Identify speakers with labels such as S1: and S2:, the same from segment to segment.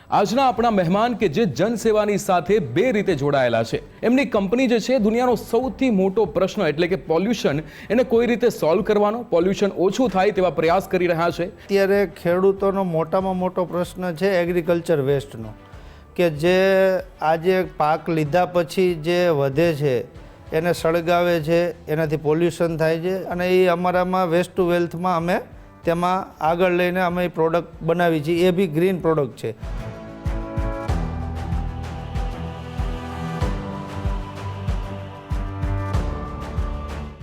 S1: આજના આપણા મહેમાન કે જે જનસેવાની સાથે બે રીતે જોડાયેલા છે, એમની કંપની જે છે દુનિયાનો સૌથી મોટો પ્રશ્ન એટલે કે પોલ્યુશન એને કોઈ રીતે સોલ્વ કરવાનો, પોલ્યુશન ઓછું થાય તેવા પ્રયાસ કરી રહ્યા છે.
S2: અત્યારે ખેડૂતોનો મોટામાં મોટો પ્રશ્ન છે એગ્રીકલ્ચર વેસ્ટનો, કે જે આજે પાક લીધા પછી જે વધે છે એને સળગાવે છે, એનાથી પોલ્યુશન થાય છે અને એ અમારામાં વેસ્ટ ટુ વેલ્થમાં અમે તેમાં આગળ લઈને અમે એ પ્રોડક્ટ બનાવી છીએ, એ બી ગ્રીન પ્રોડક્ટ છે.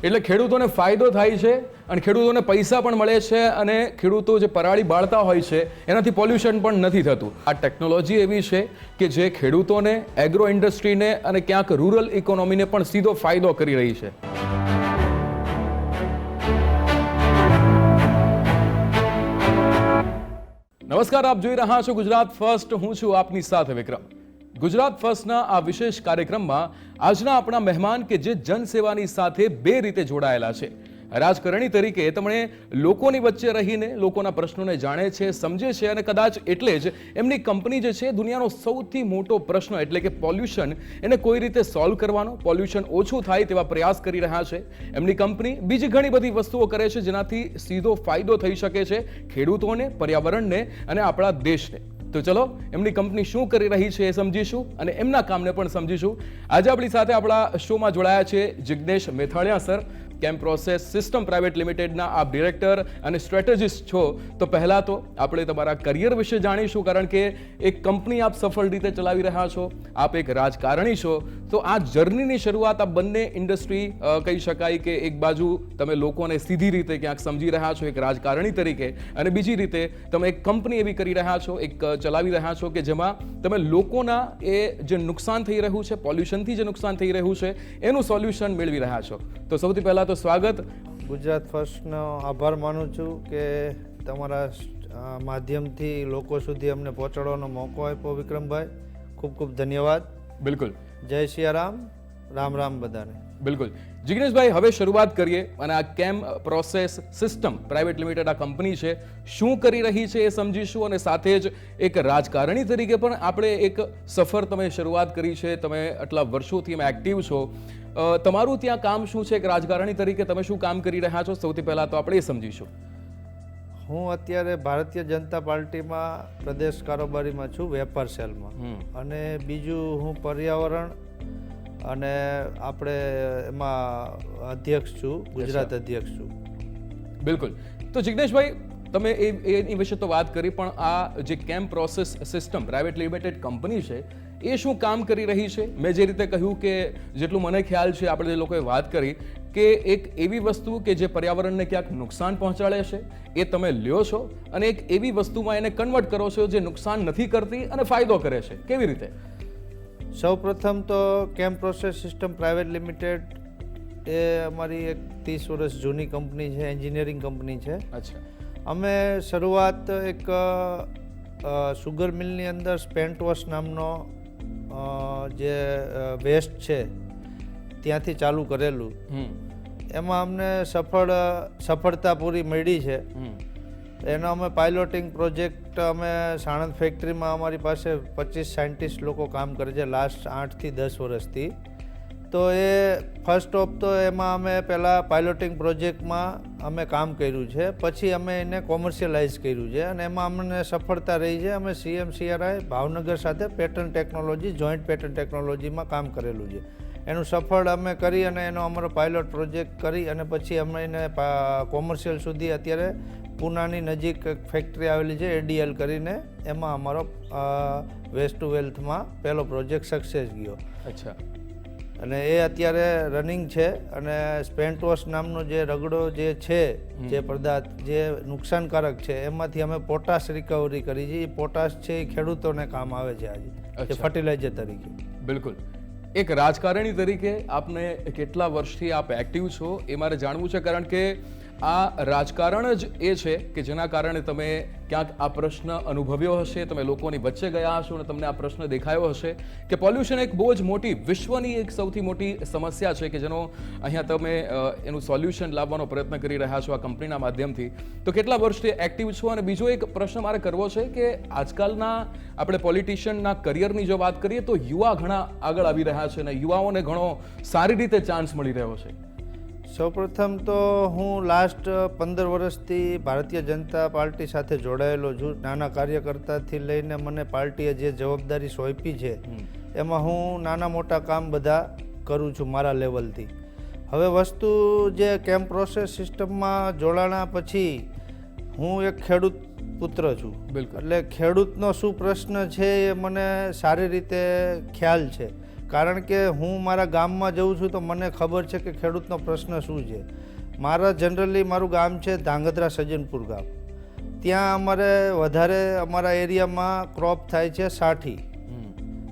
S1: એટલે ખેડૂતોને ફાયદો થાય છે અને ખેડૂતોને પૈસા પણ મળે છે અને ખેડૂતો જે પરાળી બાળતા હોય છે એનાથી પોલ્યુશન પણ નથી થતું. આ ટેકનોલોજી એવી છે કે જે ખેડૂતોને, એગ્રો ઇન્ડસ્ટ્રીને અને ક્યાંક રૂરલ ઇકોનોમીને પણ સીધો ફાયદો કરી રહી છે. નમસ્કાર, આપ જોઈ રહ્યા છો ગુજરાત ફર્સ્ટ. હું છું આપની સાથે વિક્રમ. ગુજરાત ફર્સ્ટના આ વિશેષ કાર્યક્રમમાં આજના આપણા મહેમાન કે જે જનસેવાની સાથે બે રીતે જોડાયેલા છે. રાજકારણી તરીકે તેમણે લોકોની વચ્ચે રહીને લોકોના પ્રશ્નોને જાણે છે, સમજે છે અને કદાચ એટલે જ એમની કંપની જે છે દુનિયાનો સૌથી મોટો પ્રશ્ન એટલે કે પોલ્યુશન એને કોઈ રીતે સોલ્વ કરવાનો, પોલ્યુશન ઓછું થાય તેવા પ્રયાસ કરી રહ્યા છે. એમની કંપની બીજી ઘણી બધી વસ્તુઓ કરે છે જેનાથી સીધો ફાયદો થઈ શકે છે ખેડૂતોને, પર્યાવરણને અને આપણા દેશને. તો ચલો એમની કંપની શું કરી રહી છે એ સમજીશું અને એમના કામને પણ સમજીશું. આજે આપણી સાથે આપણા શોમાં જોડાયા છે જિગ્નેશ મેથાળિયા સર. કેમ પ્રોસેસ સિસ્ટમ પ્રાઇવેટ લિમિટેડના આપ ડિરેક્ટર અને સ્ટ્રેટેજિસ્ટ છો. તો પહેલા તો આપણે તમારા કરિયર વિશે જાણીશું, કારણ કે એક કંપની આપ સફળ રીતે ચલાવી રહ્યા છો, આપ એક રાજકારણી છો. તો આ જર્નીની શરૂઆત આ બંને ઇન્ડસ્ટ્રી કહી શકાય કે એક બાજુ તમે લોકોને સીધી રીતે ક્યાંક સમજી રહ્યા છો એક રાજકારણી તરીકે, અને બીજી રીતે તમે એક કંપની એવી કરી રહ્યા છો, એક ચલાવી રહ્યા છો કે જેમાં તમે લોકોના એ જે નુકસાન થઈ રહ્યું છે, પોલ્યુશનથી જે નુકસાન થઈ રહ્યું છે એનું સોલ્યુશન મેળવી રહ્યા છો. તો સૌથી પહેલા તો સ્વાગત.
S2: ગુજરાત ફર્સ્ટનો આભાર માનું છું કે તમારા માધ્યમથી લોકો સુધી અમને પહોંચાડવાનો મોકો આપ્યો વિક્રમભાઈ. ખૂબ ખૂબ ધન્યવાદ.
S1: બિલકુલ.
S2: જય સિયારામ, રામ રામ બધાને.
S1: બિલકુલ. જિગ્નેશભાઈ, હવે શરૂઆત કરીએ અને આ કેમ પ્રોસેસ સિસ્ટમ પ્રાઇવેટ લિમિટેડ આ કંપની છે, શું કરી રહી છે એ સમજીશું અને સાથે જ એક રાજકારણી તરીકે પણ આપણે એક સફર તમે શરૂઆત કરી છે. તમે આટલા વર્ષોથી એમાં એક્ટિવ છો. તમારું ત્યાં કામ શું છે, એક રાજકારણી તરીકે તમે શું કામ કરી રહ્યા છો, સૌથી પહેલા તો આપણે એ સમજીશું.
S2: હું અત્યારે ભારતીય જનતા પાર્ટીમાં પ્રદેશ કારોબારીમાં છું, વેપાર સેલમાં, અને બીજું હું પર્યાવરણ અને આપણે એમાં અધ્યક્ષ છું, ગુજરાત અધ્યક્ષ છું.
S1: બિલકુલ. તો જિગ્નેશભાઈ, તમે એની વિશે તો વાત કરી, પણ આ જે કેમ process system private limited company છે એ શું કામ કરી રહી છે? મેં જે રીતે કહ્યું કે જેટલું મને ખ્યાલ છે, આપણે જે લોકોએ વાત કરી કે એક એવી વસ્તુ કે જે પર્યાવરણને ક્યાંક નુકસાન પહોંચાડે છે એ તમે લ્યો છો અને એક એવી વસ્તુમાં એને કન્વર્ટ કરો છો જે નુકસાન નથી કરતી અને ફાયદો કરે છે. કેવી રીતે?
S2: સૌ પ્રથમ તો કેમ પ્રોસેસ સિસ્ટમ પ્રાઇવેટ લિમિટેડ એ અમારી એક 30 વર્ષ જૂની કંપની છે, એન્જિનિયરિંગ કંપની છે.
S1: અચ્છા.
S2: અમે શરૂઆત એક સુગર મિલની અંદર સ્પેન્ટ વોશ નામનો જે વેસ્ટ છે ત્યાંથી ચાલુ કરેલું. એમાં અમને સફળતા પૂરી મળી છે. એનો અમે પાયલોટિંગ પ્રોજેક્ટ અમે સાણંદ ફેક્ટરીમાં અમારી પાસે 25 સાયન્ટિસ્ટ લોકો કામ કરે છે લાસ્ટ 8 થી 10 વર્ષથી. તો એ ફર્સ્ટ ઓફ તો એમાં અમે પહેલાં પાયલોટિંગ પ્રોજેક્ટમાં અમે કામ કર્યું છે, પછી અમે એને કોમર્શિયલાઇઝ કર્યું છે અને એમાં અમને સફળતા રહી છે. અમે CMCRI ભાવનગર સાથે પેટર્ન ટેકનોલોજી, જોઈન્ટ પેટર્ન ટેકનોલોજીમાં કામ કરેલું છે. એનું સફળ અમે કરી અને એનો અમારો પાયલોટ પ્રોજેક્ટ કરી અને પછી અમે એને કોમર્શિયલ સુધી અત્યારે પૂનાની નજીક એક ફેક્ટરી આવેલી છે ADL કરીને, એમાં અમારો વેસ્ટ ટુ વેલ્થમાં પહેલો પ્રોજેક્ટ સક્સેસ ગયો.
S1: અચ્છા.
S2: અને એ અત્યારે રનિંગ છે. અને સ્પેન્ટ વોશ નામનો જે રગડો જે છે, જે પદાર્થ જે નુકસાનકારક છે, એમાંથી અમે પોટાશ રિકવરી કરી છે. એ પોટાશ છે એ ખેડૂતોને કામ આવે છે આજે, જે ફર્ટિલાઇઝર તરીકે.
S1: બિલકુલ. એક રાજકારણી તરીકે આપને કેટલા વર્ષથી આપ એક્ટિવ છો એ મારે જાણવું છે, કારણ કે આ રાજકારણ જ એ છે કે જેના કારણે તમે ક્યાંક આ પ્રશ્ન અનુભવ્યો હશે, તમે લોકોની વચ્ચે ગયા હશો અને તમને આ પ્રશ્ન દેખાયો હશે કે પોલ્યુશન એક બહુ જ મોટી વિશ્વની એક સૌથી મોટી સમસ્યા છે કે જેનો અહીંયા તમે એનું સોલ્યુશન લાવવાનો પ્રયત્ન કરી રહ્યા છો આ કંપનીના માધ્યમથી. તો કેટલા વર્ષથી એક્ટિવ છો? અને બીજો એક પ્રશ્ન મારે કરવો છે કે આજકાલના આપણે પોલિટિશિયનના કરિયરની જો વાત કરીએ તો યુવા ઘણા આગળ આવી રહ્યા છે અને યુવાઓને ઘણો સારી રીતે ચાન્સ મળી રહ્યો છે.
S2: સૌપ્રથમ તો હું લાસ્ટ 15 વર્ષથી ભારતીય જનતા પાર્ટી સાથે જોડાયેલો છું. નાના કાર્યકર્તાથી લઈને મને પાર્ટીએ જે જવાબદારી સોંપી છે એમાં હું નાના મોટા કામ બધા કરું છું મારા લેવલથી. હવે વસ્તુ જે કેમ્પ પ્રોસેસ સિસ્ટમમાં જોડાણા પછી હું એક ખેડૂત પુત્ર છું.
S1: બિલકુલ.
S2: એટલે ખેડૂતનો શું પ્રશ્ન છે એ મને સારી રીતે ખ્યાલ છે, કારણ કે હું મારા ગામમાં જઉં છું તો મને ખબર છે કે ખેડૂતનો પ્રશ્ન શું છે. જનરલી મારું ગામ છે ધાંગધ્રા સજ્જનપુર ગામ. ત્યાં અમારે વધારે અમારા એરિયામાં ક્રોપ થાય છે સાઠી.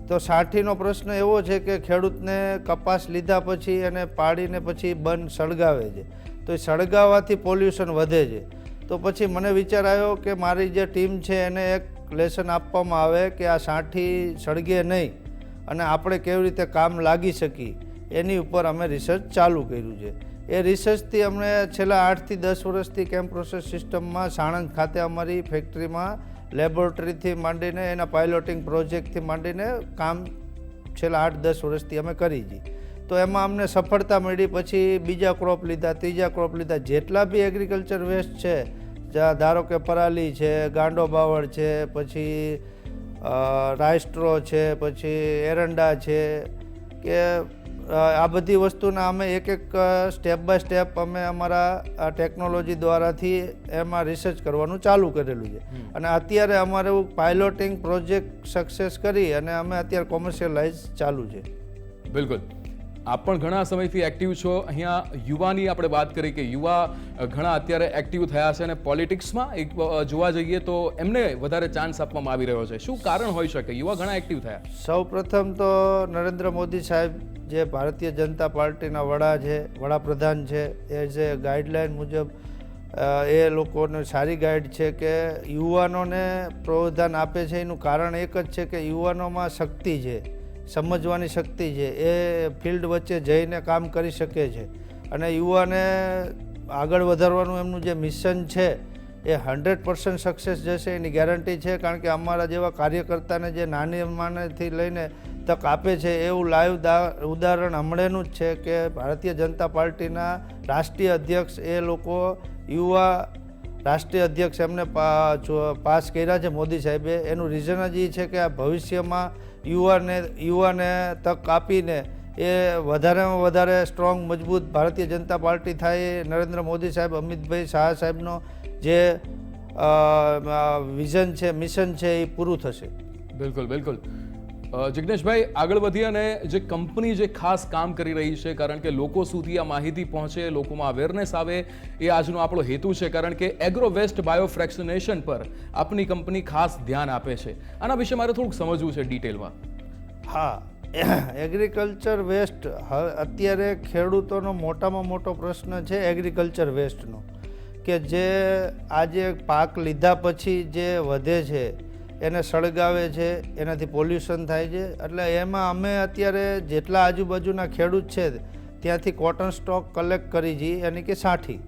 S2: તો સાઠીનો પ્રશ્ન એવો છે કે ખેડૂતને કપાસ લીધા પછી એને પાડીને પછી સળગાવે છે, તો એ સળગાવવાથી પોલ્યુશન વધે છે. તો પછી મને વિચાર આવ્યો કે મારી જે ટીમ છે એને એક લેસન આપવામાં આવે કે આ સાઠી સળગે નહીં અને આપણે કેવી રીતે કામ લાગી શકીએ એની ઉપર અમે રિસર્ચ ચાલુ કર્યું છે. એ રિસર્ચથી અમને છેલ્લા 8 થી 10 વર્ષથી કેમ્પ પ્રોસેસ સિસ્ટમમાં સાણંદ ખાતે અમારી ફેક્ટરીમાં લેબોરેટરીથી માંડીને એના પાયલોટિંગ પ્રોજેક્ટથી માંડીને કામ છેલ્લા 8-10 વર્ષથી અમે કરી છીએ. તો એમાં અમને સફળતા મળી. પછી બીજા ક્રોપ લીધા, ત્રીજા ક્રોપ લીધા. જેટલા બી એગ્રીકલ્ચર વેસ્ટ છે, ધારો કે પરાલી છે, ગાંડો બાવળ છે, પછી રાઈસ્ટ્રો છે, પછી એરંડા છે, કે આ બધી વસ્તુના અમે એક સ્ટેપ બાય સ્ટેપ અમે અમારા ટેકનોલોજી દ્વારાથી એમાં રિસર્ચ કરવાનું ચાલુ કરેલું છે. અને અત્યારે અમારે એવું પાયલોટિંગ પ્રોજેક્ટ સક્સેસ કરી અને અમે અત્યારે કોમર્શિયલાઇઝ ચાલુ છે.
S1: બિલકુલ. આપ પણ ઘણા સમયથી એક્ટિવ છો. અહીંયા યુવાની આપણે વાત કરી કે યુવા ઘણા અત્યારે એક્ટિવ થયા છે અને પોલિટિક્સમાં એક જોવા જઈએ તો એમને વધારે ચાન્સ આપવામાં આવી રહ્યો છે. શું કારણ હોઈ શકે યુવા ઘણા એક્ટિવ થયા?
S2: સૌ પ્રથમ તો નરેન્દ્ર મોદી સાહેબ જે ભારતીય જનતા પાર્ટીના વડાપ્રધાન છે, એ જે ગાઈડલાઈન મુજબ એ લોકોને સારી ગાઈડ છે કે યુવાનોને પ્રોત્સાહન આપે છે. એનું કારણ એક જ છે કે યુવાનોમાં શક્તિ છે, સમજવાની શક્તિ છે, એ ફિલ્ડ વચ્ચે જઈને કામ કરી શકે છે. અને યુવાને આગળ વધારવાનું એમનું જે મિશન છે એ 100% સક્સેસ જશે એની ગેરંટી છે. કારણ કે અમારા જેવા કાર્યકર્તાને જે નાની માનેથી લઈને તક આપે છે એવું લાઈવ ઉદાહરણ હમણાંનું જ છે કે ભારતીય જનતા પાર્ટીના રાષ્ટ્રીય અધ્યક્ષ એ લોકો યુવા રાષ્ટ્રીય અધ્યક્ષ એમને પાસ કર્યા છે મોદી સાહેબે. એનું રીઝન જ એ છે કે આ ભવિષ્યમાં યુવાને તક આપીને એ વધારેમાં વધારે સ્ટ્રોંગ મજબૂત ભારતીય જનતા પાર્ટી થાય. નરેન્દ્ર મોદી સાહેબ, અમિતભાઈ શાહ સાહેબનો જે વિઝન છે, મિશન છે એ પૂરું થશે.
S1: બિલકુલ બિલકુલ. જિગ્નેશભાઈ, આગળ વધી અને જે કંપની જે ખાસ કામ કરી રહી છે, કારણ કે લોકો સુધી આ માહિતી પહોંચે, લોકોમાં અવેરનેસ આવે, એ આજનો આપણો હેતુ છે. કારણ કે એગ્રો વેસ્ટ બાયોફ્રેક્શનેશન પર આપની કંપની ખાસ ધ્યાન આપે છે. આના વિશે મારે થોડુંક સમજવું છે ડિટેલમાં.
S2: હા, એગ્રીકલ્ચર વેસ્ટ અત્યારે ખેડૂતોનો મોટામાં મોટો પ્રશ્ન છે એગ્રીકલ્ચર વેસ્ટનો, કે જે આજે પાક લીધા પછી જે વધે છે એને સળગાવે છે, એનાથી પોલ્યુશન થાય છે. એટલે એમાં અમે અત્યારે જેટલા આજુબાજુના ખેડૂત છે ત્યાંથી કોટન સ્ટોક કલેક્ટ કરી છીએ, યાની કે સાઠી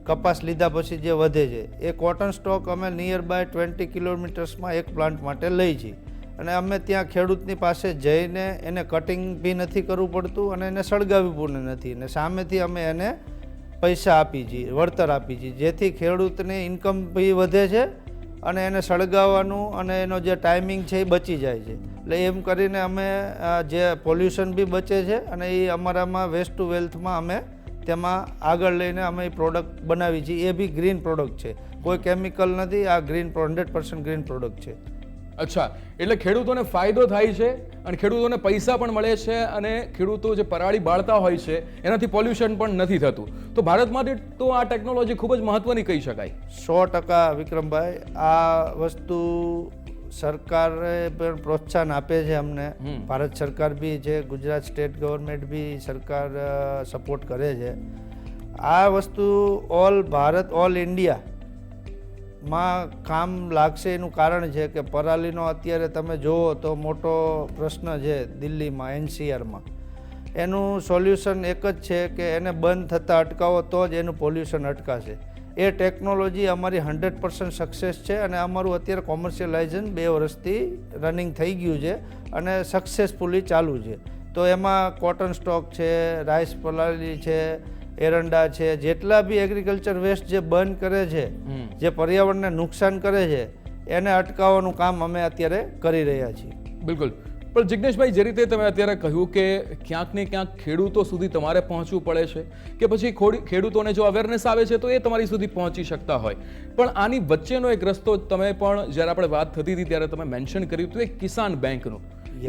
S2: કપાસ લીધા પછી જે વધે છે એ કોટન સ્ટોક અમે નિયર બાય 20 કિલોમીટર્સમાં એક પ્લાન્ટ માટે લઈ છીએ. અને અમે ત્યાં ખેડૂતની પાસે જઈને એને કટિંગ બી નથી કરવું પડતું અને એને સળગાવવું પણ નથી, અને સામેથી અમે એને પૈસા આપી છીએ, વળતર આપી છીએ, જેથી ખેડૂતની ઇન્કમ બી વધે છે અને એને સળગાવવાનું અને એનો જે ટાઈમિંગ છે એ બચી જાય છે. એટલે એમ કરીને અમે જે પોલ્યુશન બી બચે છે અને એ અમારામાં વેસ્ટ ટુ વેલ્થમાં અમે તેમાં આગળ લઈને અમે એ પ્રોડક્ટ બનાવી છીએ. એ બી ગ્રીન પ્રોડક્ટ છે, કોઈ કેમિકલ નથી. આ 100% ગ્રીન પ્રોડક્ટ છે.
S1: અચ્છા, એટલે ખેડૂતોને ફાયદો થાય છે અને ખેડૂતોને પૈસા પણ મળે છે અને ખેડૂતો જે પરાળી બાળતા હોય છે એનાથી પોલ્યુશન પણ નથી થતું. તો ભારત માટે તો આ ટેકનોલોજી ખૂબ જ મહત્વની કહી શકાય.
S2: 100% વિક્રમભાઈ, આ વસ્તુ સરકારે પણ પ્રોત્સાહન આપે છે અમને. ભારત સરકાર બી છે, ગુજરાત સ્ટેટ ગવર્મેન્ટ બી સરકાર સપોર્ટ કરે છે. આ વસ્તુ ઓલ ભારત ઓલ ઇન્ડિયામાં કામ લાગશે એનું કારણ છે કે પરાલીનો અત્યારે તમે જુઓ તો મોટો પ્રશ્ન છે દિલ્હીમાં એનસીઆરમાં. એનું સોલ્યુશન એક જ છે કે એને બંધ થતાં અટકાવો તો જ એનું પોલ્યુશન અટકાશે. એ ટેકનોલોજી અમારી 100% સક્સેસ છે અને અમારું અત્યારે કોમર્શિયલાઇઝેશન 2 વર્ષથી રનિંગ થઈ ગયું છે અને સક્સેસફુલી ચાલુ છે. તો એમાં કોટન સ્ટોક છે, રાઈસ પરાલી છે, એરંડા છે, જેટલા બી એગ્રીકલ્ચર વેસ્ટ જે બર્ન કરે છે, જે પર્યાવરણને નુકસાન કરે છે, એને અટકાવવાનું કામ અમે અત્યારે કરી રહ્યા છીએ.
S1: બિલકુલ. પણ જિજ્ઞેશભાઈ, જે રીતે તમે અત્યારે કહ્યું કે ક્યાંક ને ક્યાંક ખેડૂતો સુધી તમારે પહોંચવું પડે છે કે પછી ખેડૂતોને જો અવેરનેસ આવે છે તો એ તમારી સુધી પહોંચી શકતા હોય, પણ આની વચ્ચેનો એક રસ્તો તમે પણ જ્યારે આપણે વાત થતી હતી ત્યારે તમે મેન્શન કર્યું હતું, એક કિસાન બેંકનું.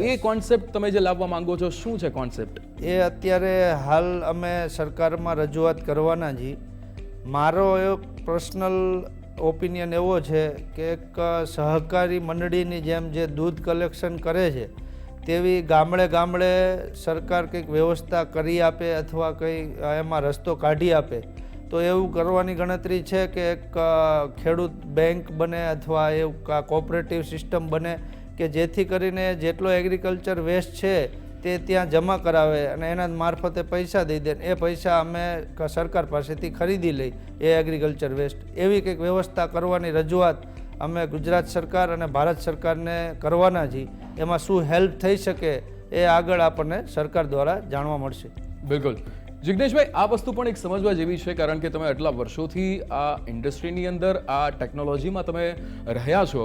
S1: એ કોન્સેપ્ટ તમે જે લાવવા માંગો છો, શું છે કોન્સેપ્ટ?
S2: એ અત્યારે હાલ અમે સરકારમાં રજૂઆત કરવાના છીએ. મારો એક પર્સનલ ઓપિનિયન એવો છે કે એક સહકારી મંડળીની જેમ જે દૂધ કલેક્શન કરે છે તેવી ગામડે ગામડે સરકાર કંઈક વ્યવસ્થા કરી આપે અથવા કંઈ એમાં રસ્તો કાઢી આપે તો એવું કરવાની ગણતરી છે કે એક ખેડૂત બેંક બને અથવા એવું કોઓપરેટિવ સિસ્ટમ બને કે જેથી કરીને જેટલો એગ્રીકલ્ચર વેસ્ટ છે તે ત્યાં જમા કરાવે અને એના મારફતે પૈસા દઈ દે. એ પૈસા અમે સરકાર પાસેથી ખરીદી લઈ એ એગ્રીકલ્ચર વેસ્ટ. એવી કંઈક વ્યવસ્થા કરવાની રજૂઆત અમે ગુજરાત સરકાર અને ભારત સરકારને કરવાના છીએ. એમાં શું હેલ્પ થઈ શકે એ આગળ આપણને સરકાર દ્વારા જાણવા મળશે.
S1: બિલકુલ. જિજ્ઞેશભાઈ, આ વસ્તુ પણ એક સમજવા જેવી છે, કારણ કે તમે આટલા વર્ષોથી આ ઇન્ડસ્ટ્રીની અંદર આ ટેકનોલોજીમાં તમે રહ્યા છો.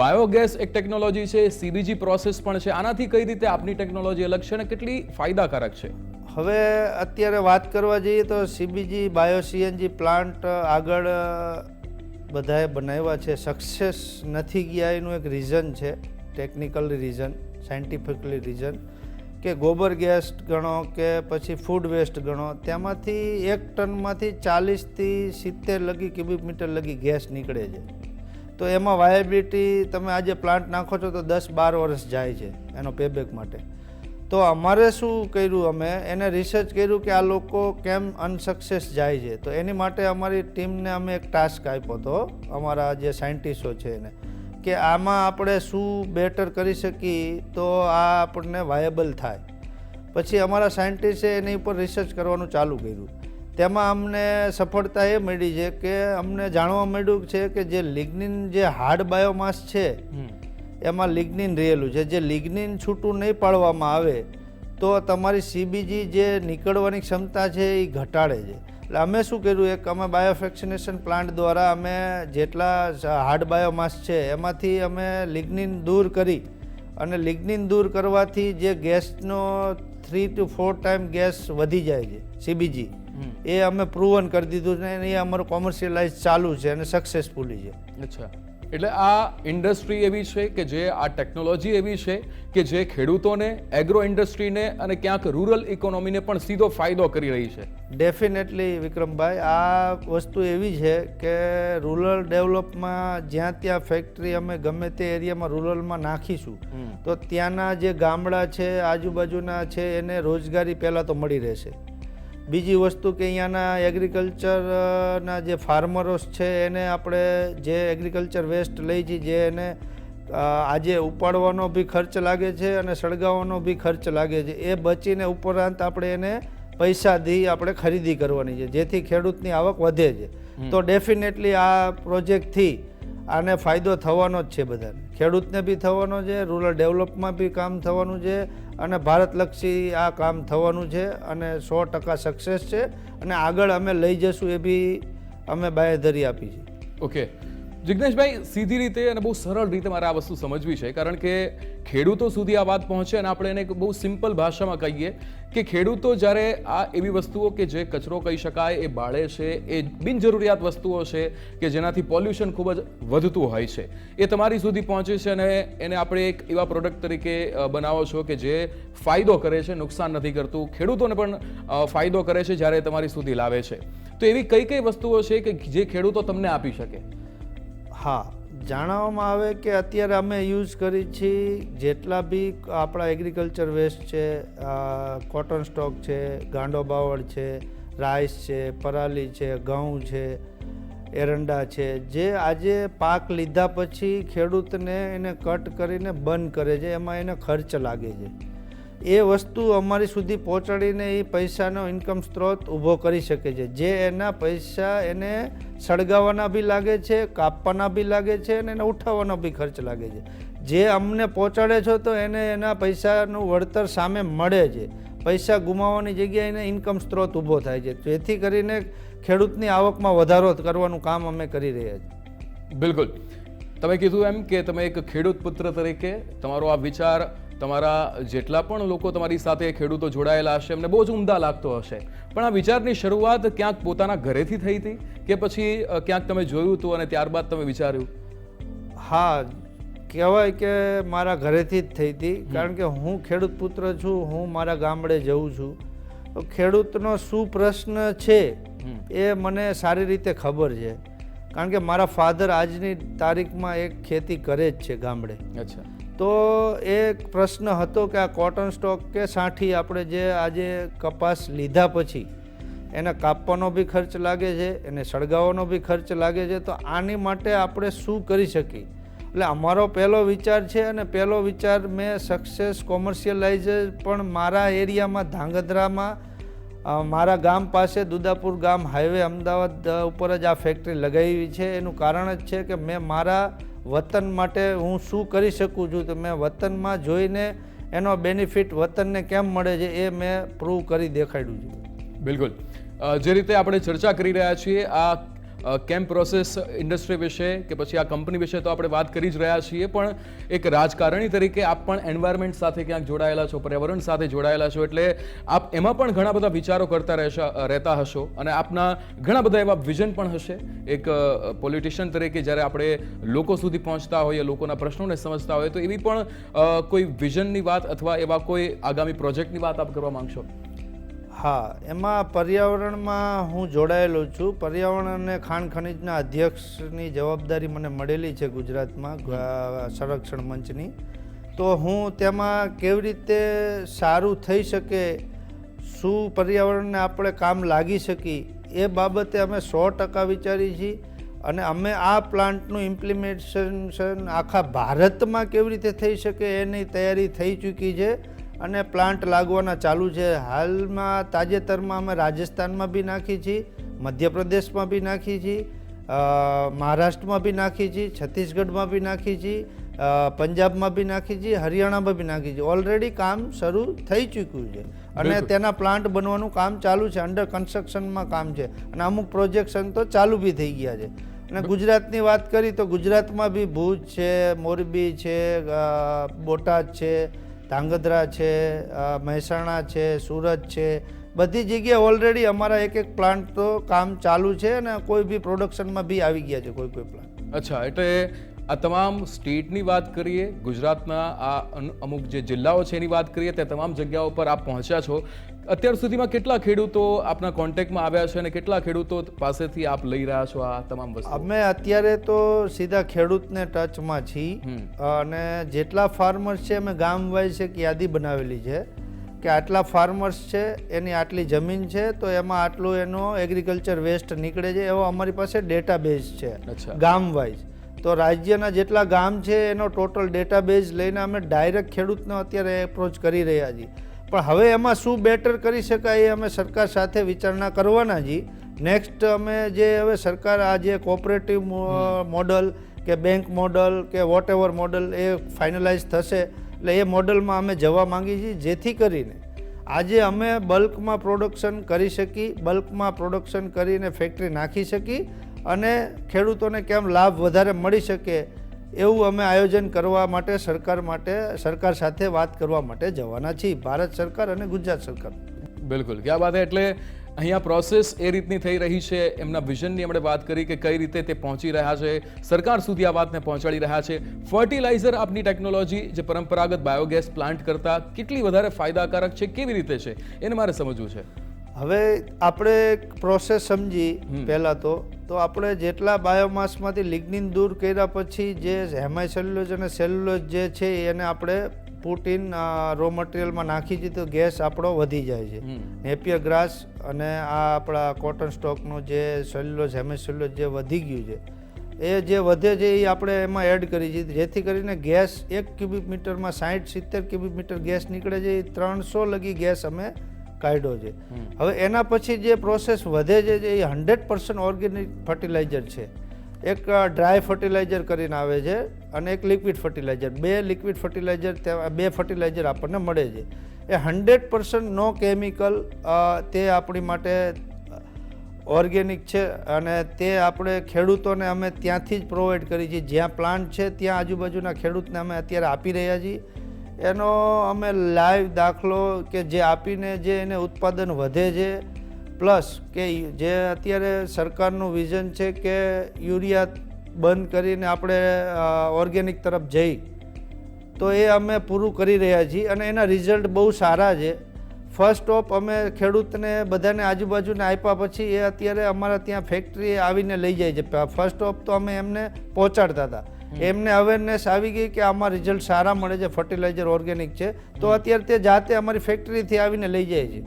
S1: બાયોગેસ એક ટેકનોલોજી છે, સીબીજી પ્રોસેસ પણ છે. આનાથી કઈ રીતે આપની ટેકનોલોજી અલગ છે અને કેટલી ફાયદાકારક છે?
S2: હવે અત્યારે વાત કરવા જઈએ તો સીબીજી બાયો સીએનજી પ્લાન્ટ આગળ બધાએ બનાવ્યા છે, સક્સેસ નથી ગયા. એનું એક રીઝન છે, ટેકનિકલી રીઝન, સાયન્ટિફિકલી રીઝન, કે ગોબર ગેસ ગણો કે પછી ફૂડ વેસ્ટ ગણો, તેમાંથી 1 ટનમાંથી 40 થી 70 લગી ક્યુબિક મીટર લગી ગેસ નીકળે છે. તો એમાં વાયબિલિટી તમે આજે પ્લાન્ટ નાખો છો તો 10-12 વર્ષ જાય છે એનો પેબેક માટે. તો અમારે શું કર્યું, અમે એને રિસર્ચ કર્યું કે આ લોકો કેમ અનસક્સેસ જાય છે. તો એની માટે અમારી ટીમને અમે એક ટાસ્ક આપ્યો હતો, અમારા જે સાયન્ટિસ્ટો છે એને, કે આમાં આપણે શું બેટર કરી શકીએ તો આ આપણને વાયેબલ થાય. પછી અમારા સાયન્ટિસ્ટે એની ઉપર રિસર્ચ કરવાનું ચાલુ કર્યું. તેમાં અમને સફળતા એ મળી છે કે અમને જાણવા મળ્યું છે કે જે લિગ્નિન, જે હાર્ડ બાયોમાસ છે એમાં લિગ્નિન રહેલું છે. જે લિગ્નિન છૂટું નહીં પાડવામાં આવે તો તમારી સીબીજી જે નીકળવાની ક્ષમતા છે એ ઘટાડે છે. એટલે અમે શું કર્યું, એક અમે બાયોફ્રેક્શનેશન પ્લાન્ટ દ્વારા અમે જેટલા હાર્ડ બાયોમાસ છે એમાંથી અમે લિગ્નિન દૂર કરી, અને લિગ્નિન દૂર કરવાથી જે ગેસનો 3 to 4 ટાઈમ ગેસ વધી જાય છે સીબીજી, એ અમે પ્રૂવન કરી દીધું છે અને એ અમારું કોમર્શિયલાઇઝ ચાલુ છે અને સક્સેસફુલી છે.
S1: અચ્છા, એટલે આ ઇન્ડસ્ટ્રી એવી છે કે જે આ ટેકનોલોજી એવી છે કે જે ખેડૂતોને, એગ્રો ઇન્ડસ્ટ્રીને અને ક્યાંક રૂરલ ઇકોનોમીને પણ સીધો ફાયદો કરી રહી છે.
S2: ડેફિનેટલી વિક્રમભાઈ, આ વસ્તુ એવી છે કે રૂરલ ડેવલપમાં જ્યાં ત્યાં ફેક્ટરી અમે ગમે તે એરિયામાં રૂરલમાં નાખીશું તો ત્યાંના જે ગામડા છે, આજુબાજુના છે, એને રોજગારી પહેલાં તો મળી રહેશે. બીજી વસ્તુ કે અહીંયાના એગ્રીકલ્ચરના જે ફાર્મરોસ છે એને આપણે જે એગ્રીકલ્ચર વેસ્ટ લઈ જઈએ, જે એને આજે ઉપાડવાનો બી ખર્ચ લાગે છે અને સળગાવવાનો બી ખર્ચ લાગે છે, એ બચીને ઉપરાંત આપણે એને પૈસાથી આપણે ખરીદી કરવાની છે, જેથી ખેડૂતની આવક વધે છે. તો ડેફિનેટલી આ પ્રોજેક્ટથી આને ફાયદો થવાનો જ છે બધાને. ખેડૂતને બી થવાનો છે, રૂરલ ડેવલપમાં બી કામ થવાનું છે અને ભારતલક્ષી આ કામ થવાનું છે અને 100% સક્સેસ છે અને આગળ અમે લઈ જશું એ બી અમે બાંયધરી આપી છે.
S1: ઓકે જિજ્ઞેશભાઈ, સીધી રીતે અને બહુ સરળ રીતે મારે આ વસ્તુ સમજવી છે, કારણ કે ખેડૂતો સુધી આ વાત પહોંચે અને આપણે એને બહુ સિમ્પલ ભાષામાં કહીએ કે ખેડૂતો જ્યારે આ એવી વસ્તુઓ કે જે કચરો કહી શકાય એ બાળે છે, એ બિનજરૂરિયાત વસ્તુઓ છે કે જેનાથી પોલ્યુશન ખૂબ જ વધતું હોય છે, એ તમારી સુધી પહોંચે છે અને એને આપણે એક એવા પ્રોડક્ટ તરીકે બનાવો છો કે જે ફાયદો કરે છે, નુકસાન નથી કરતું, ખેડૂતોને પણ ફાયદો કરે છે જ્યારે તમારી સુધી લાવે છે. તો એવી કઈ કઈ વસ્તુઓ છે કે જે ખેડૂતો તમને આપી શકે?
S2: હા, જાણવામાં આવે કે અત્યારે અમે યુઝ કરી છીએ જેટલા બી આપણા એગ્રીકલ્ચર વેસ્ટ છે, કોટન સ્ટોક છે, ગાંડો બાવળ છે, રાઈસ છે, પરાલી છે, ઘઉં છે, એરંડા છે, જે આજે પાક લીધા પછી ખેડૂતને એને કટ કરીને બંધ કરે છે, એમાં એને ખર્ચ લાગે છે. એ વસ્તુ અમારી સુધી પહોંચાડીને એ પૈસાનો ઇન્કમ સ્ત્રોત ઊભો કરી શકે છે. જે એના પૈસા એને સળગાવવાના બી લાગે છે, કાપવાના બી લાગે છે અને એને ઉઠાવવાનો બી ખર્ચ લાગે છે. જે અમને પહોંચાડે છો તો એને એના પૈસાનું વળતર સામે મળે છે. પૈસા ગુમાવવાની જગ્યાએ એને ઇન્કમ સ્ત્રોત ઊભો થાય છે. જેથી કરીને ખેડૂતની આવકમાં વધારો કરવાનું કામ અમે કરી રહ્યા છીએ.
S1: બિલકુલ, તમે કીધું એમ કે તમે એક ખેડૂત પુત્ર તરીકે તમારો આ વિચાર, તમારા જેટલા પણ લોકો તમારી સાથે ખેડૂતો જોડાયેલા હશે એમને બહુ જ ઉમદા લાગતો હશે, પણ આ વિચારની શરૂઆત ક્યાંક પોતાના ઘરેથી થઈ હતી કે પછી ક્યાંક તમે જોયું હતું અને ત્યારબાદ તમે વિચાર્યું?
S2: હા, કહેવાય કે મારા ઘરેથી જ થઈ હતી, કારણ કે હું ખેડૂત પુત્ર છું. હું મારા ગામડે જઉં છું તો ખેડૂતનો શું પ્રશ્ન છે એ મને સારી રીતે ખબર છે, કારણ કે મારા ફાધર આજની તારીખમાં એક ખેતી કરે જ છે ગામડે.
S1: અચ્છા.
S2: તો એક પ્રશ્ન હતો કે આ કોટન સ્ટોક કે સાંઠી આપણે જે આજે કપાસ લીધા પછી એને કાપવાનો બી ખર્ચ લાગે છે, એને સળગાવવાનો બી ખર્ચ લાગે છે, તો આની માટે આપણે શું કરી શકીએ? એટલે અમારો પહેલો વિચાર છે અને પહેલો વિચાર મેં સક્સેસ કોમર્શિયલાઇઝર પણ મારા એરિયામાં ધાંગધ્રામાં મારા ગામ પાસે દુદાપુર ગામ હાઈવે અમદાવાદ ઉપર જ આ ફેક્ટરી લગાવી છે. એનું કારણ જ છે કે મેં મારા વતન માટે હું શું કરી શકું છું, તો મેં વતનમાં જોઈને એનો બેનિફિટ વતનને કેમ મળે છે એ મેં પ્રૂવ કરી દેખાડ્યું છે.
S1: બિલકુલ, જે રીતે આપણે ચર્ચા કરી રહ્યા છીએ આ કેમ પ્રોસેસ ઇન્ડસ્ટ્રી વિશે કે પછી આ કંપની વિશે તો આપણે વાત કરી જ રહ્યા છીએ, પણ એક રાજકારણી તરીકે આપ પણ એન્વાયરમેન્ટ સાથે ક્યાંક જોડાયેલા છો, પર્યાવરણ સાથે જોડાયેલા છો, એટલે આપ એમાં પણ ઘણા બધા વિચારો કરતા રહેતા હશો અને આપના ઘણા બધા એવા વિઝન પણ હશે. એક પોલિટિશિયન તરીકે જ્યારે આપણે લોકો સુધી પહોંચતા હોઈએ, લોકોના પ્રશ્નોને સમજતા હોઈએ, તો એવી પણ કોઈ વિઝનની વાત અથવા એવા કોઈ આગામી પ્રોજેક્ટની વાત આપ કરવા માંગશો?
S2: હા, એમાં પર્યાવરણમાં હું જોડાયેલો છું. પર્યાવરણ અને ખાણ ખનીજના અધ્યક્ષની જવાબદારી મને મળેલી છે ગુજરાતમાં સંરક્ષણ મંચની. તો હું તેમાં કેવી રીતે સારું થઈ શકે, શું પર્યાવરણને આપણે કામ લાગી શકી, એ બાબતે અમે 100% વિચારી છીએ. અને અમે આ પ્લાન્ટનું ઇમ્પ્લિમેન્ટેશન આખા ભારતમાં કેવી રીતે થઈ શકે એની તૈયારી થઈ ચૂકી છે અને પ્લાન્ટ લાગવાના ચાલુ છે. હાલમાં તાજેતરમાં અમે રાજસ્થાનમાં બી નાખી છીએ, મધ્યપ્રદેશમાં બી નાખી છીએ, મહારાષ્ટ્રમાં બી નાખી છીએ, છત્તીસગઢમાં બી નાખી છીએ, પંજાબમાં બી નાખી છીએ, હરિયાણામાં બી નાખી છીએ. ઓલરેડી કામ શરૂ થઈ ચૂક્યું છે અને તેના પ્લાન્ટ બનવાનું કામ ચાલુ છે, અંડર કન્સ્ટ્રક્શનમાં કામ છે અને અમુક પ્રોજેક્શન તો ચાલુ બી થઈ ગયા છે. અને ગુજરાતની વાત કરી તો ગુજરાતમાં બી ભુજ છે, મોરબી છે, બોટાદ છે, ધાંગધ્રા છે, મહેસાણા છે, સુરત છે, બધી જગ્યાએ ઓલરેડી અમારા એક પ્લાન્ટ તો કામ ચાલુ છે અને કોઈ બી પ્રોડક્શનમાં બી આવી ગયા છે કોઈ પ્લાન્ટ.
S1: અચ્છા, એટલે આ તમામ સ્ટેટની વાત કરીએ, ગુજરાતના આ અમુક જે જિલ્લાઓ છે એની વાત કરીએ, તે તમામ જગ્યાઓ પર આપ પહોંચ્યા છો. અત્યાર સુધીમાં કેટલા ખેડૂતો આપના કોન્ટેક્ટમાં આવ્યા છે અને કેટલા ખેડૂતો પાસેથી આપ લઈ રહ્યા છો આ તમામ વસ્તુ?
S2: અમે અત્યારે તો સીધા ખેડૂતને ટચમાં છીએ અને જેટલા ફાર્મર્સ છે અમે ગામ વાઇઝ એક યાદી બનાવેલી છે કે આટલા ફાર્મર્સ છે, એની આટલી જમીન છે, તો એમાં આટલું એનો એગ્રીકલ્ચર વેસ્ટ નીકળે છે, એવો અમારી પાસે ડેટાબેઝ છે ગામ વાઇઝ. તો રાજ્યના જેટલા ગામ છે એનો ટોટલ ડેટાબેઝ લઈને અમે ડાયરેક્ટ ખેડૂતને અત્યારે એપ્રોચ કરી રહ્યા છીએ. પણ હવે એમાં શું બેટર કરી શકાય એ અમે સરકાર સાથે વિચારણા કરવાના છીએ. નેક્સ્ટ અમે જે હવે સરકાર આ જે કોઓપરેટિવ મોડલ કે બેંક મોડલ કે વોટ એવર મોડલ એ ફાઇનલાઇઝ થશે એટલે એ મોડલમાં અમે જવા માંગીએ છીએ, જેથી કરીને આજે અમે બલ્કમાં પ્રોડક્શન કરી શકીએ, બલ્કમાં પ્રોડક્શન કરીને ફેક્ટરી નાખી શકીએ અને ખેડૂતોને કેમ લાભ વધારે મળી શકે એવું અમે આયોજન કરવા માટે સરકાર સાથે વાત કરવા માટે જવાના છીએ, ભારત સરકાર અને ગુજરાત સરકાર.
S1: બિલકુલ, ક્યાં વાત. એટલે અહીંયા પ્રોસેસ એ રીતની થઈ રહી છે, એમના વિઝનની આપણે વાત કરી કે કઈ રીતે તે પહોંચી રહ્યા છે, સરકાર સુધી આ વાતને પહોંચાડી રહ્યા છે. ફર્ટિલાઇઝર આપની ટેકનોલોજી જે પરંપરાગત બાયોગેસ પ્લાન્ટ કરતાં કેટલી વધારે ફાયદાકારક છે, કેવી રીતે છે, એને મારે સમજવું છે.
S2: હવે આપણે પ્રોસેસ સમજી પહેલાં તો આપણે જેટલા બાયોમાસમાંથી લિગ્નિન દૂર કર્યા પછી જે હેમાઈ સેલ્યુલોઝ અને સેલ્યુલોઝ જે છે એને આપણે પુટ ઇન રો મટીરિયલમાં નાખી દીધી તો ગેસ આપણો વધી જાય છે. નેપિયર ગ્રાસ અને આ આપણા કોટન સ્ટોકનું જે સેલ્યુલોઝ હેમિસેલ્યુલોઝ જે વધી ગયું છે એ જે વધે છે એ આપણે એમાં એડ કરી છે, જેથી કરીને ગેસ 1 ક્યુબિક મીટરમાં 60-70 ક્યુબિક મીટર ગેસ નીકળે છે. એ 300 લગી ગેસ અમે કાઢ્યો છે. હવે એના પછી જે પ્રોસેસ વધે છે એ 100% ઓર્ગેનિક ફર્ટિલાઇઝર છે. એક ડ્રાય ફર્ટિલાઇઝર કરીને આવે છે અને એક liquid fertilizer. 2 liquid fertilizer 2 fertilizer આપણને મળે છે. એ 100% નો કેમિકલ, તે આપણી માટે ઓર્ગેનિક છે અને તે આપણે ખેડૂતોને અમે ત્યાંથી જ પ્રોવાઈડ કરી છીએ. જ્યાં પ્લાન્ટ છે ત્યાં આજુબાજુના ખેડૂતને અમે અત્યારે આપી રહ્યા છીએ. એનો અમે લાઈવ દાખલો કે જે આપીને જે એને ઉત્પાદન વધે છે, પ્લસ કે જે અત્યારે સરકારનું વિઝન છે કે યુરિયા બંધ કરીને આપણે ઓર્ગેનિક તરફ જઈ, તો એ અમે પૂરું કરી રહ્યા છીએ અને એના રિઝલ્ટ બહુ સારા છે. ફર્સ્ટ ઓફ અમે ખેડૂતને બધાને આજુબાજુને આપ્યા પછી એ અત્યારે અમારા ત્યાં ફેક્ટરી આવીને લઈ જાય છે. ફર્સ્ટ ઓફ તો અમે એમને પહોંચાડતા હતા. એમને અવેરનેસ આવી ગઈ કે આમાં રિઝલ્ટ સારા મળે છે, ફર્ટિલાઇઝર ઓર્ગેનિક છે, તો અત્યારે તે જાતે અમારી ફેક્ટરીથી આવીને લઈ જાય છે.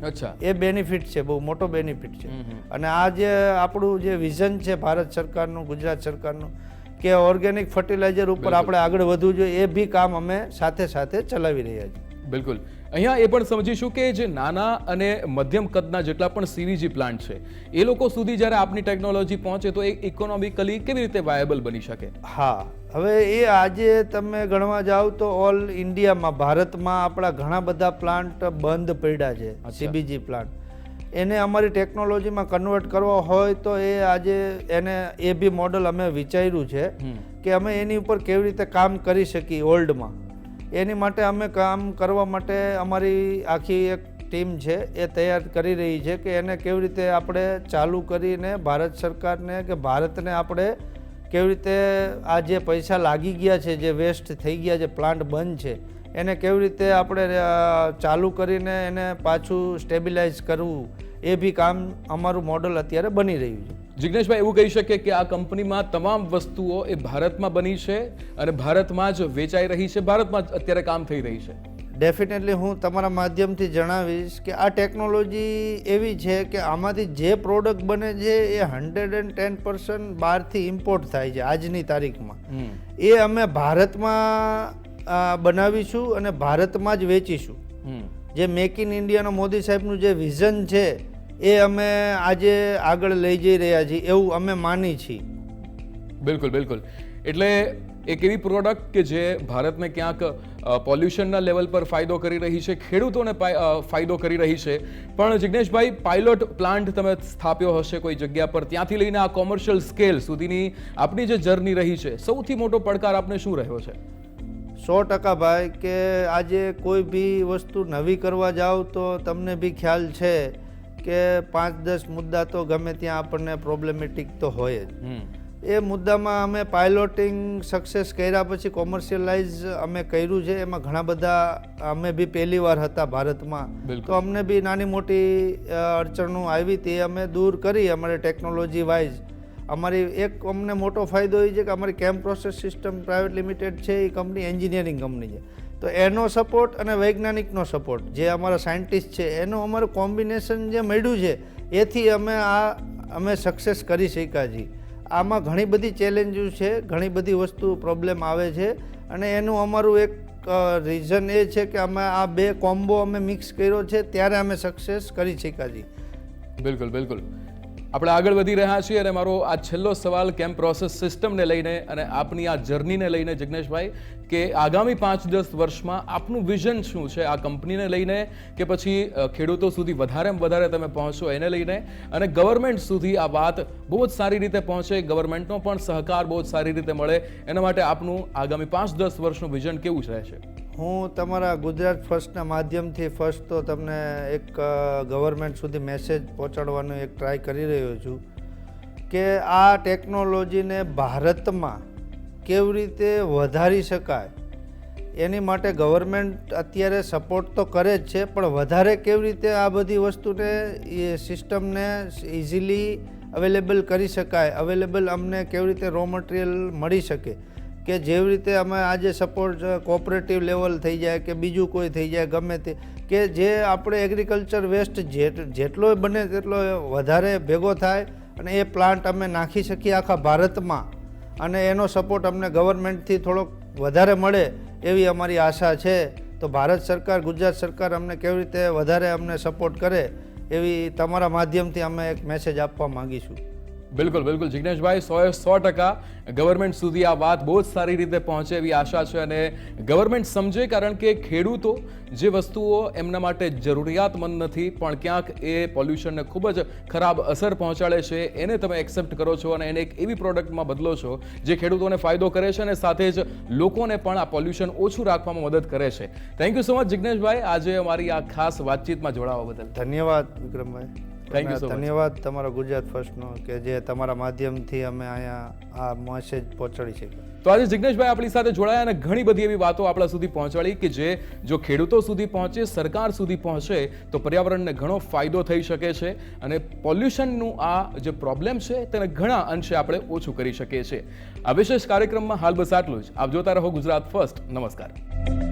S1: અચ્છા,
S2: એ બેનિફિટ છે, બહુ મોટો બેનિફિટ છે. અને આ જે આપણું જે વિઝન છે ભારત સરકારનું, ગુજરાત સરકારનું, કે ઓર્ગેનિક ફર્ટિલાઇઝર ઉપર આપણે આગળ વધવું જોઈએ, એ બી કામ અમે સાથે સાથે ચલાવી રહ્યા છીએ.
S1: બિલકુલ. અહીંયા એ પણ સમજીશું કે જે નાના અને મધ્યમ કદના જેટલા પણ સીવીજી પ્લાન્ટ છે એ લોકો સુધી જ્યારે આપની ટેકનોલોજી પહોંચે તો એ ઇકોનોમિકલી કેવી રીતે વાયેબલ બની શકે?
S2: હા, હવે એ આજે તમે ગણવા જાઓ તો ઓલ ઇન્ડિયામાં, ભારતમાં આપણા ઘણા બધા પ્લાન્ટ બંધ પડ્યા છે, સીબીજી પ્લાન્ટ. એને અમારી ટેકનોલોજીમાં કન્વર્ટ કરવો હોય તો એ આજે એને એ બી મોડલ અમે વિચાર્યું છે કે અમે એની ઉપર કેવી રીતે કામ કરી શકીએ ઓલ્ડમાં. એની માટે અમે કામ કરવા માટે અમારી આખી એક ટીમ છે એ તૈયાર કરી રહી છે કે એને કેવી રીતે આપણે ચાલુ કરીને ભારત સરકારને કે ભારતને આપણે કેવી રીતે આ જે પૈસા લાગી ગયા છે, જે વેસ્ટ થઈ ગયા છે, પ્લાન્ટ બંધ છે, એને કેવી રીતે આપણે ચાલુ કરીને એને પાછું સ્ટેબિલાઇઝ કરવું, એ બી કામ અમારું મોડલ અત્યારે બની રહ્યું છે.
S1: જિગ્નેશભાઈ, એવું કહી શકીએ કે આ કંપનીમાં તમામ વસ્તુઓ એ ભારતમાં બની છે અને ભારતમાં જ વેચાઈ રહી છે, ભારતમાં જ અત્યારે કામ થઈ રહી છે?
S2: ડેફિનેટલી હું તમારા માધ્યમથી જણાવીશ કે આ ટેકનોલોજી એવી છે કે આમાંથી જે પ્રોડક્ટ બને છે એ 110% બહારથી ઇમ્પોર્ટ થાય છે આજની તારીખમાં. એ અમે ભારતમાં બનાવીશું અને ભારતમાં જ વેચીશું. જે મેક ઇન ઇન્ડિયાનો મોદી સાહેબનું જે વિઝન છે એ અમે આજે આગળ લઈ જઈ રહ્યા છીએ એવું અમે માની છીએ.
S1: બિલકુલ બિલકુલ. એટલે એક એવી પ્રોડક્ટ કે જે ભારતને ક્યાંક પોલ્યુશનના લેવલ પર ફાયદો કરી રહી છે, ખેડૂતોને ફાયદો કરી રહી છે. પણ જિગ્નેશભાઈ, પાયલોટ પ્લાન્ટ તમે સ્થાપ્યો હશે કોઈ જગ્યા પર, ત્યાંથી લઈને આ કોમર્શિયલ સ્કેલ સુધીની આપની જે જર્ની રહી છે, સૌથી મોટો પડકાર આપને શું રહ્યો છે?
S2: 100% ભાઈ, કે આજે કોઈ બી વસ્તુ નવી કરવા જાઓ તો તમને બી ખ્યાલ છે કે 5-10 મુદ્દા તો ગમે ત્યાં આપણને પ્રોબ્લેમેટિક તો હોય જ. એ મુદ્દામાં અમે પાયલોટિંગ સક્સેસ કર્યા પછી કોમર્શિયલાઇઝ અમે કર્યું છે. એમાં ઘણા બધા અમે બી પહેલી વાર હતા ભારતમાં, તો અમને બી નાની મોટી અડચણો આવી હતી, અમે દૂર કરી અમારી ટેકનોલોજી વાઇઝ. અમારી એક અમને મોટો ફાયદો એ છે કે અમારી કેમ પ્રોસેસ સિસ્ટમ પ્રાઇવેટ લિમિટેડ છે, એ કંપની એન્જિનિયરિંગ કંપની છે, તો એનો સપોર્ટ અને વૈજ્ઞાનિકનો સપોર્ટ, જે અમારા સાયન્ટિસ્ટ છે એનું અમારું કોમ્બિનેશન જે મળ્યું છે, એથી અમે સક્સેસ કરી શક્યા છીએ. આમાં ઘણી બધી ચેલેન્જીસ છે, ઘણી બધી વસ્તુ પ્રોબ્લેમ આવે છે, અને એનું અમારું એક રીઝન એ છે કે અમે આ બે કોમ્બો અમે મિક્સ કર્યો છે, ત્યારે અમે સક્સેસ કરી શક્યા છીએ.
S1: બિલકુલ બિલકુલ. આપણે આગળ વધી રહ્યા છીએ અને મારો આ છેલ્લો સવાલ કેમ પ્રોસેસ સિસ્ટમને લઈને અને આપની આ જર્નીને લઈને જિગ્નેશભાઈ, કે આગામી 5-10 વર્ષમાં આપનું વિઝન શું છે આ કંપનીને લઈને, કે પછી ખેડૂતો સુધી વધારેમાં વધારે તમે પહોંચો એને લઈને, અને ગવર્મેન્ટ સુધી આ વાત બહુ જ સારી રીતે પહોંચે, ગવર્મેન્ટનો પણ સહકાર બહુ જ સારી રીતે મળે, એના માટે આપનું આગામી 5-10 વર્ષનું વિઝન કેવું રહેશે?
S2: હું તમારા ગુજરાત ફર્સ્ટના માધ્યમથી ફર્સ્ટ તો તમને એક ગવર્મેન્ટ સુધી મેસેજ પહોંચાડવાનો એક ટ્રાય કરી રહ્યો છું કે આ ટેકનોલોજીને ભારતમાં કેવી રીતે વધારી શકાય, એની માટે ગવર્મેન્ટ અત્યારે સપોર્ટ તો કરે જ છે, પણ વધારે કેવી રીતે આ બધી વસ્તુને એ સિસ્ટમને ઇઝીલી અવેલેબલ કરી શકાય, અવેલેબલ અમને કેવી રીતે રો મટીરિયલ મળી શકે, કે જેવી રીતે અમે આજે સપોર્ટ કોઓપરેટિવ લેવલ થઈ જાય કે બીજું કોઈ થઈ જાય ગમે તે કે જે આપણે એગ્રીકલ્ચર વેસ્ટ જેટલો બને તેટલો વધારે ભેગો થાય અને એ પ્લાન્ટ અમે નાખી શકીએ આખા ભારતમાં અને એનો સપોર્ટ અમને ગવર્મેન્ટથી થોડોક વધારે મળે એવી અમારી આશા છે. તો ભારત સરકાર ગુજરાત સરકાર અમને કેવી રીતે વધારે અમને સપોર્ટ કરે એવી તમારા માધ્યમથી અમે એક મેસેજ આપવા માંગીશું.
S1: બિલકુલ બિલકુલ જિગ્નેશભાઈ, 100% ગવર્મેન્ટ સુધી આ વાત બહુ જ સારી રીતે પહોંચે એવી આશા છે અને ગવર્મેન્ટ સમજે, કારણ કે ખેડૂતો જે વસ્તુઓ એમના માટે જરૂરિયાતમંદ નથી પણ ક્યાંક એ પોલ્યુશનને ખૂબ જ ખરાબ અસર પહોંચાડે છે, એને તમે એક્સેપ્ટ કરો છો અને એને એક એવી પ્રોડક્ટમાં બદલો છો જે ખેડૂતોને ફાયદો કરે છે અને સાથે જ લોકોને પણ આ પોલ્યુશન ઓછું રાખવામાં મદદ કરે છે. થેન્ક યુ સો મચ જિગ્નેશભાઈ, આજે અમારી આ ખાસ વાતચીતમાં જોડાવા બદલ.
S2: ધન્યવાદ Vikrambhai.
S1: Thank you so much.
S2: ધન્યવાદ તમારા ગુજરાત ફર્સ્ટનો કે જે તમારા માધ્યમથી અમે અહીંયા આ મેસેજ પહોંચાડી શકીએ.
S1: તો આજે જિગ્નેશભાઈ આપણી સાથે જોડાયા અને ઘણી બધી એવી વાતો આપણા સુધી પહોંચાડી કે જે જો ખેડૂતો સુધી પહોંચે, સરકાર સુધી પહોંચે તો પર્યાવરણને ઘણો ફાયદો થઈ શકે છે અને પોલ્યુશનનું આ જે પ્રોબ્લેમ છે તેને ઘણા અંશે આપણે ઓછું કરી શકીએ છીએ. આ વિશેષ કાર્યક્રમમાં હાલ બસ આટલું જ. આપ જોતા રહો ગુજરાત ફર્સ્ટ. નમસ્કાર.